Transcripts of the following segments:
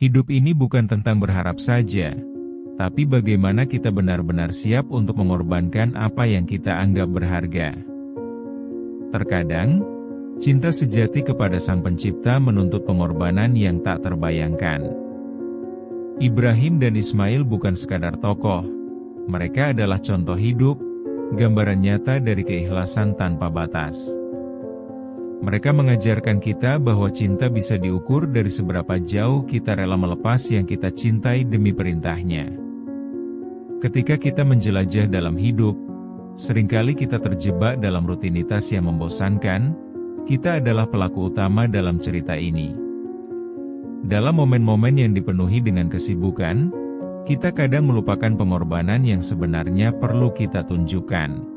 Hidup ini bukan tentang berharap saja, tapi bagaimana kita benar-benar siap untuk mengorbankan apa yang kita anggap berharga. Terkadang, cinta sejati kepada Sang Pencipta menuntut pengorbanan yang tak terbayangkan. Ibrahim dan Ismail bukan sekadar tokoh, mereka adalah contoh hidup, gambaran nyata dari keikhlasan tanpa batas. Mereka mengajarkan kita bahwa cinta bisa diukur dari seberapa jauh kita rela melepas yang kita cintai demi perintahnya. Ketika kita menjelajah dalam hidup, seringkali kita terjebak dalam rutinitas yang membosankan. Kita adalah pelaku utama dalam cerita ini. Dalam momen-momen yang dipenuhi dengan kesibukan, kita kadang melupakan pengorbanan yang sebenarnya perlu kita tunjukkan.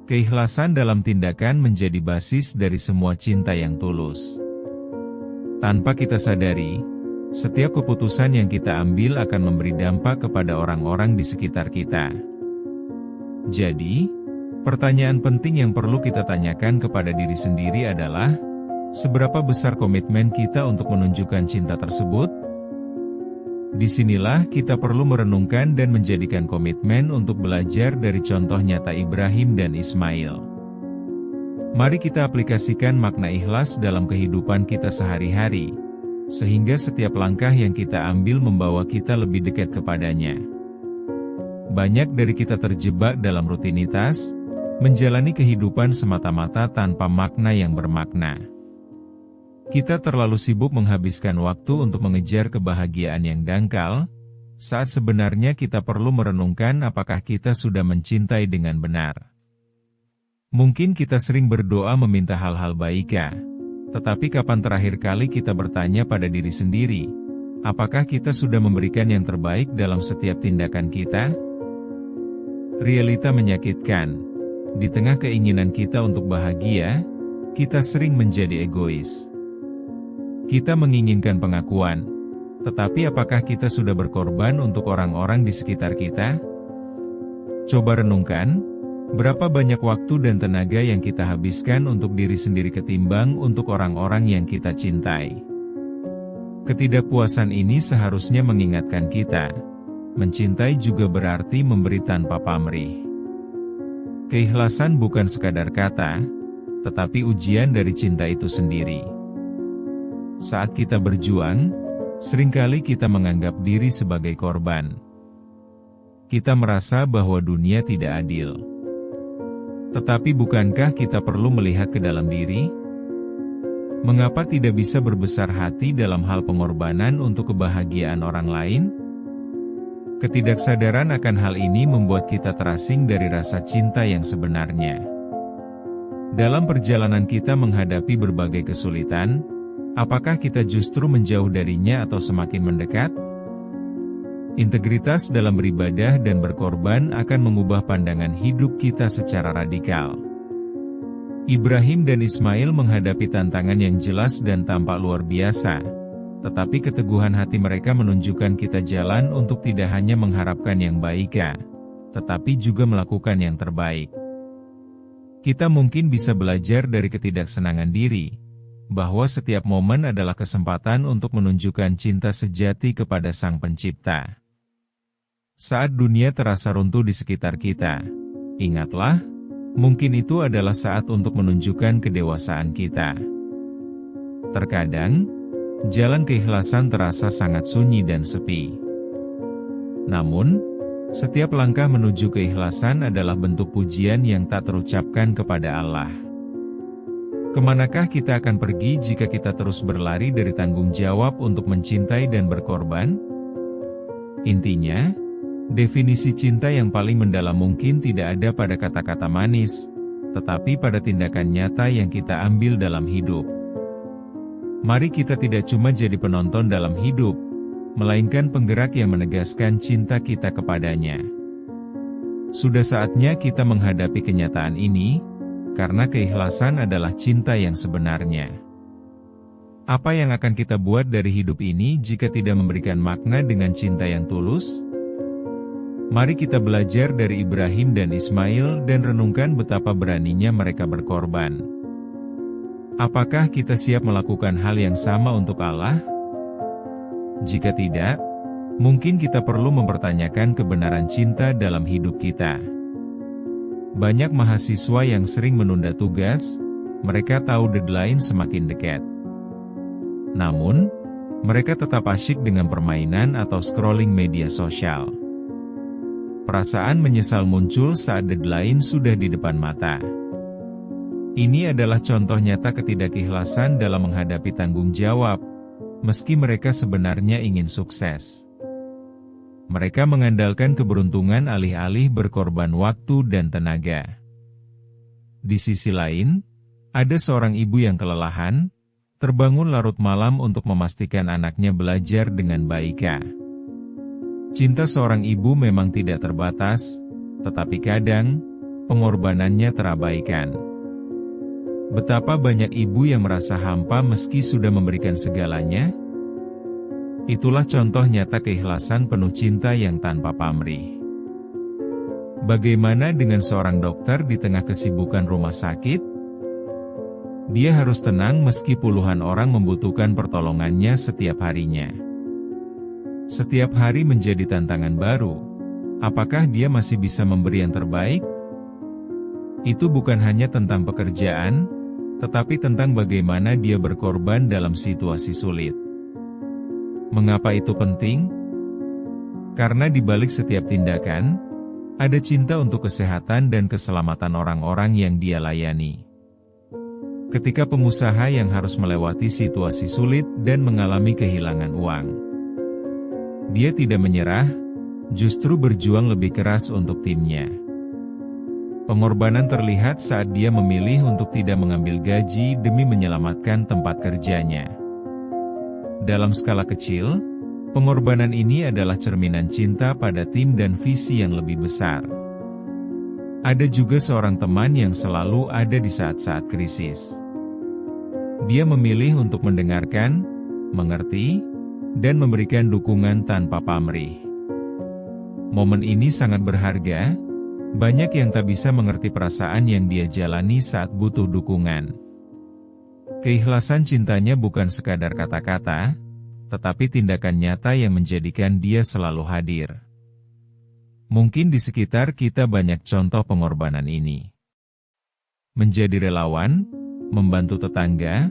Keikhlasan dalam tindakan menjadi basis dari semua cinta yang tulus. Tanpa kita sadari, setiap keputusan yang kita ambil akan memberi dampak kepada orang-orang di sekitar kita. Jadi, pertanyaan penting yang perlu kita tanyakan kepada diri sendiri adalah, seberapa besar komitmen kita untuk menunjukkan cinta tersebut? Disinilah kita perlu merenungkan dan menjadikan komitmen untuk belajar dari contoh nyata Ibrahim dan Ismail. Mari kita aplikasikan makna ikhlas dalam kehidupan kita sehari-hari, sehingga setiap langkah yang kita ambil membawa kita lebih dekat kepadanya. Banyak dari kita terjebak dalam rutinitas, menjalani kehidupan semata-mata tanpa makna yang bermakna. Kita terlalu sibuk menghabiskan waktu untuk mengejar kebahagiaan yang dangkal, saat sebenarnya kita perlu merenungkan apakah kita sudah mencintai dengan benar. Mungkin kita sering berdoa meminta hal-hal baika, tetapi kapan terakhir kali kita bertanya pada diri sendiri, apakah kita sudah memberikan yang terbaik dalam setiap tindakan kita? Realita menyakitkan. Di tengah keinginan kita untuk bahagia, kita sering menjadi egois. Kita menginginkan pengakuan, tetapi apakah kita sudah berkorban untuk orang-orang di sekitar kita? Coba renungkan, berapa banyak waktu dan tenaga yang kita habiskan untuk diri sendiri ketimbang untuk orang-orang yang kita cintai. Ketidakpuasan ini seharusnya mengingatkan kita, mencintai juga berarti memberi tanpa pamrih. Keikhlasan bukan sekadar kata, tetapi ujian dari cinta itu sendiri. Saat kita berjuang, seringkali kita menganggap diri sebagai korban. Kita merasa bahwa dunia tidak adil. Tetapi bukankah kita perlu melihat ke dalam diri? Mengapa tidak bisa berbesar hati dalam hal pengorbanan untuk kebahagiaan orang lain? Ketidaksadaran akan hal ini membuat kita terasing dari rasa cinta yang sebenarnya. Dalam perjalanan kita menghadapi berbagai kesulitan, apakah kita justru menjauh darinya atau semakin mendekat? Integritas dalam beribadah dan berkorban akan mengubah pandangan hidup kita secara radikal. Ibrahim dan Ismail menghadapi tantangan yang jelas dan tampak luar biasa, tetapi keteguhan hati mereka menunjukkan kita jalan untuk tidak hanya mengharapkan yang baik, tetapi juga melakukan yang terbaik. Kita mungkin bisa belajar dari ketidaksenangan diri, bahwa setiap momen adalah kesempatan untuk menunjukkan cinta sejati kepada Sang Pencipta. Saat dunia terasa runtuh di sekitar kita, ingatlah, mungkin itu adalah saat untuk menunjukkan kedewasaan kita. Terkadang, jalan keikhlasan terasa sangat sunyi dan sepi. Namun, setiap langkah menuju keikhlasan adalah bentuk pujian yang tak terucapkan kepada Allah. Kemanakah kita akan pergi jika kita terus berlari dari tanggung jawab untuk mencintai dan berkorban? Intinya, definisi cinta yang paling mendalam mungkin tidak ada pada kata-kata manis, tetapi pada tindakan nyata yang kita ambil dalam hidup. Mari kita tidak cuma jadi penonton dalam hidup, melainkan penggerak yang menegaskan cinta kita kepadanya. Sudah saatnya kita menghadapi kenyataan ini, karena keikhlasan adalah cinta yang sebenarnya. Apa yang akan kita buat dari hidup ini jika tidak memberikan makna dengan cinta yang tulus? Mari kita belajar dari Ibrahim dan Ismail dan renungkan betapa beraninya mereka berkorban. Apakah kita siap melakukan hal yang sama untuk Allah? Jika tidak, mungkin kita perlu mempertanyakan kebenaran cinta dalam hidup kita. Banyak mahasiswa yang sering menunda tugas, mereka tahu deadline semakin dekat. Namun, mereka tetap asyik dengan permainan atau scrolling media sosial. Perasaan menyesal muncul saat deadline sudah di depan mata. Ini adalah contoh nyata ketidakikhlasan dalam menghadapi tanggung jawab, meski mereka sebenarnya ingin sukses. Mereka mengandalkan keberuntungan alih-alih berkorban waktu dan tenaga. Di sisi lain, ada seorang ibu yang kelelahan, terbangun larut malam untuk memastikan anaknya belajar dengan baik. Cinta seorang ibu memang tidak terbatas, tetapi kadang, pengorbanannya terabaikan. Betapa banyak ibu yang merasa hampa meski sudah memberikan segalanya? Itulah contoh nyata keikhlasan penuh cinta yang tanpa pamrih. Bagaimana dengan seorang dokter di tengah kesibukan rumah sakit? Dia harus tenang meski puluhan orang membutuhkan pertolongannya setiap harinya. Setiap hari menjadi tantangan baru. Apakah dia masih bisa memberi yang terbaik? Itu bukan hanya tentang pekerjaan, tetapi tentang bagaimana dia berkorban dalam situasi sulit. Mengapa itu penting? Karena di balik setiap tindakan, ada cinta untuk kesehatan dan keselamatan orang-orang yang dia layani. Ketika pengusaha yang harus melewati situasi sulit dan mengalami kehilangan uang, dia tidak menyerah, justru berjuang lebih keras untuk timnya. Pengorbanan terlihat saat dia memilih untuk tidak mengambil gaji demi menyelamatkan tempat kerjanya. Dalam skala kecil, pengorbanan ini adalah cerminan cinta pada tim dan visi yang lebih besar. Ada juga seorang teman yang selalu ada di saat-saat krisis. Dia memilih untuk mendengarkan, mengerti, dan memberikan dukungan tanpa pamrih. Momen ini sangat berharga, banyak yang tak bisa mengerti perasaan yang dia jalani saat butuh dukungan. Keikhlasan cintanya bukan sekadar kata-kata, tetapi tindakan nyata yang menjadikan dia selalu hadir. Mungkin di sekitar kita banyak contoh pengorbanan ini. Menjadi relawan, membantu tetangga,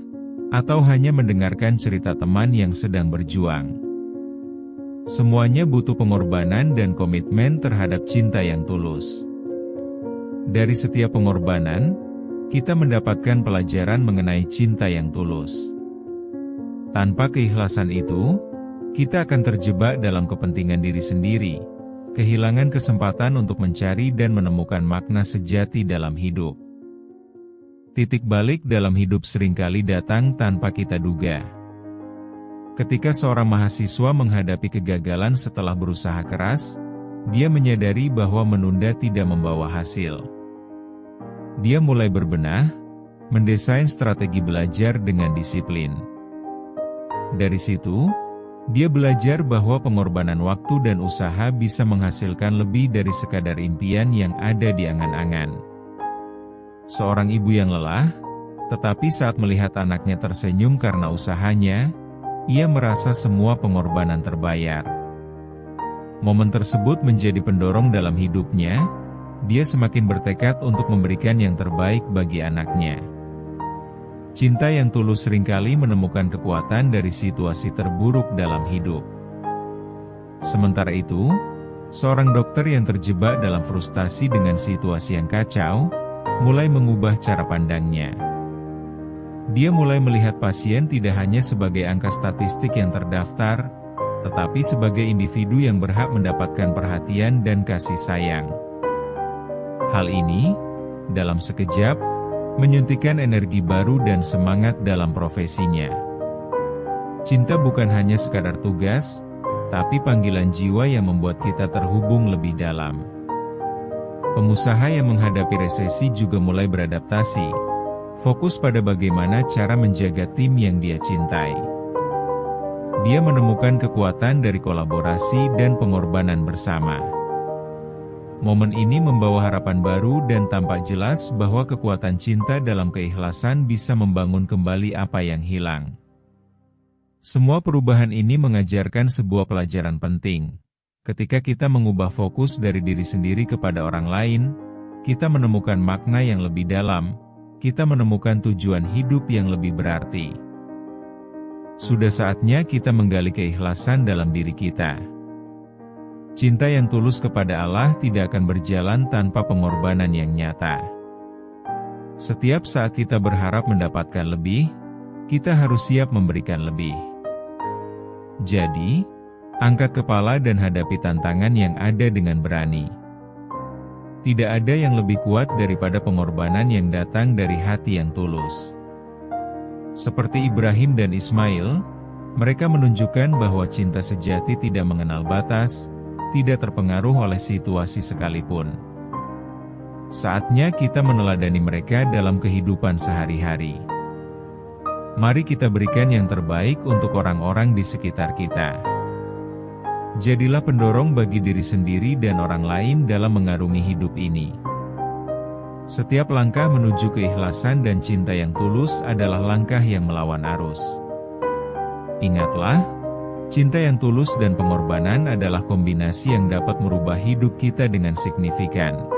atau hanya mendengarkan cerita teman yang sedang berjuang. Semuanya butuh pengorbanan dan komitmen terhadap cinta yang tulus. Dari setiap pengorbanan, kita mendapatkan pelajaran mengenai cinta yang tulus. Tanpa keikhlasan itu, kita akan terjebak dalam kepentingan diri sendiri, kehilangan kesempatan untuk mencari dan menemukan makna sejati dalam hidup. Titik balik dalam hidup seringkali datang tanpa kita duga. Ketika seorang mahasiswa menghadapi kegagalan setelah berusaha keras, dia menyadari bahwa menunda tidak membawa hasil. Dia mulai berbenah, mendesain strategi belajar dengan disiplin. Dari situ, dia belajar bahwa pengorbanan waktu dan usaha bisa menghasilkan lebih dari sekadar impian yang ada di angan-angan. Seorang ibu yang lelah, tetapi saat melihat anaknya tersenyum karena usahanya, ia merasa semua pengorbanan terbayar. Momen tersebut menjadi pendorong dalam hidupnya. Dia semakin bertekad untuk memberikan yang terbaik bagi anaknya. Cinta yang tulus seringkali menemukan kekuatan dari situasi terburuk dalam hidup. Sementara itu, seorang dokter yang terjebak dalam frustasi dengan situasi yang kacau, mulai mengubah cara pandangnya. Dia mulai melihat pasien tidak hanya sebagai angka statistik yang terdaftar, tetapi sebagai individu yang berhak mendapatkan perhatian dan kasih sayang. Hal ini, dalam sekejap, menyuntikkan energi baru dan semangat dalam profesinya. Cinta bukan hanya sekadar tugas, tapi panggilan jiwa yang membuat kita terhubung lebih dalam. Pengusaha yang menghadapi resesi juga mulai beradaptasi, fokus pada bagaimana cara menjaga tim yang dia cintai. Dia menemukan kekuatan dari kolaborasi dan pengorbanan bersama. Momen ini membawa harapan baru dan tampak jelas bahwa kekuatan cinta dalam keikhlasan bisa membangun kembali apa yang hilang. Semua perubahan ini mengajarkan sebuah pelajaran penting. Ketika kita mengubah fokus dari diri sendiri kepada orang lain, kita menemukan makna yang lebih dalam, kita menemukan tujuan hidup yang lebih berarti. Sudah saatnya kita menggali keikhlasan dalam diri kita. Cinta yang tulus kepada Allah tidak akan berjalan tanpa pengorbanan yang nyata. Setiap saat kita berharap mendapatkan lebih, kita harus siap memberikan lebih. Jadi, angkat kepala dan hadapi tantangan yang ada dengan berani. Tidak ada yang lebih kuat daripada pengorbanan yang datang dari hati yang tulus. Seperti Ibrahim dan Ismail, mereka menunjukkan bahwa cinta sejati tidak mengenal batas, tidak terpengaruh oleh situasi sekalipun. Saatnya kita meneladani mereka dalam kehidupan sehari-hari. Mari kita berikan yang terbaik untuk orang-orang di sekitar kita. Jadilah pendorong bagi diri sendiri dan orang lain dalam mengarungi hidup ini. Setiap langkah menuju keikhlasan dan cinta yang tulus adalah langkah yang melawan arus. Ingatlah, cinta yang tulus dan pengorbanan adalah kombinasi yang dapat merubah hidup kita dengan signifikan.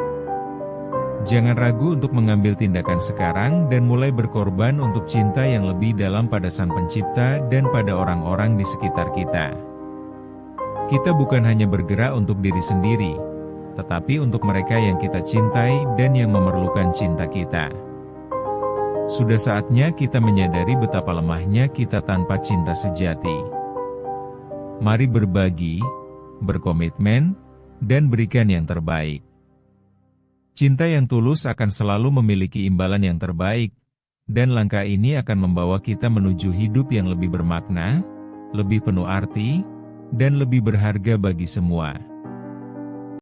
Jangan ragu untuk mengambil tindakan sekarang dan mulai berkorban untuk cinta yang lebih dalam pada Sang Pencipta dan pada orang-orang di sekitar kita. Kita bukan hanya bergerak untuk diri sendiri, tetapi untuk mereka yang kita cintai dan yang memerlukan cinta kita. Sudah saatnya kita menyadari betapa lemahnya kita tanpa cinta sejati. Mari berbagi, berkomitmen, dan berikan yang terbaik. Cinta yang tulus akan selalu memiliki imbalan yang terbaik, dan langkah ini akan membawa kita menuju hidup yang lebih bermakna, lebih penuh arti, dan lebih berharga bagi semua.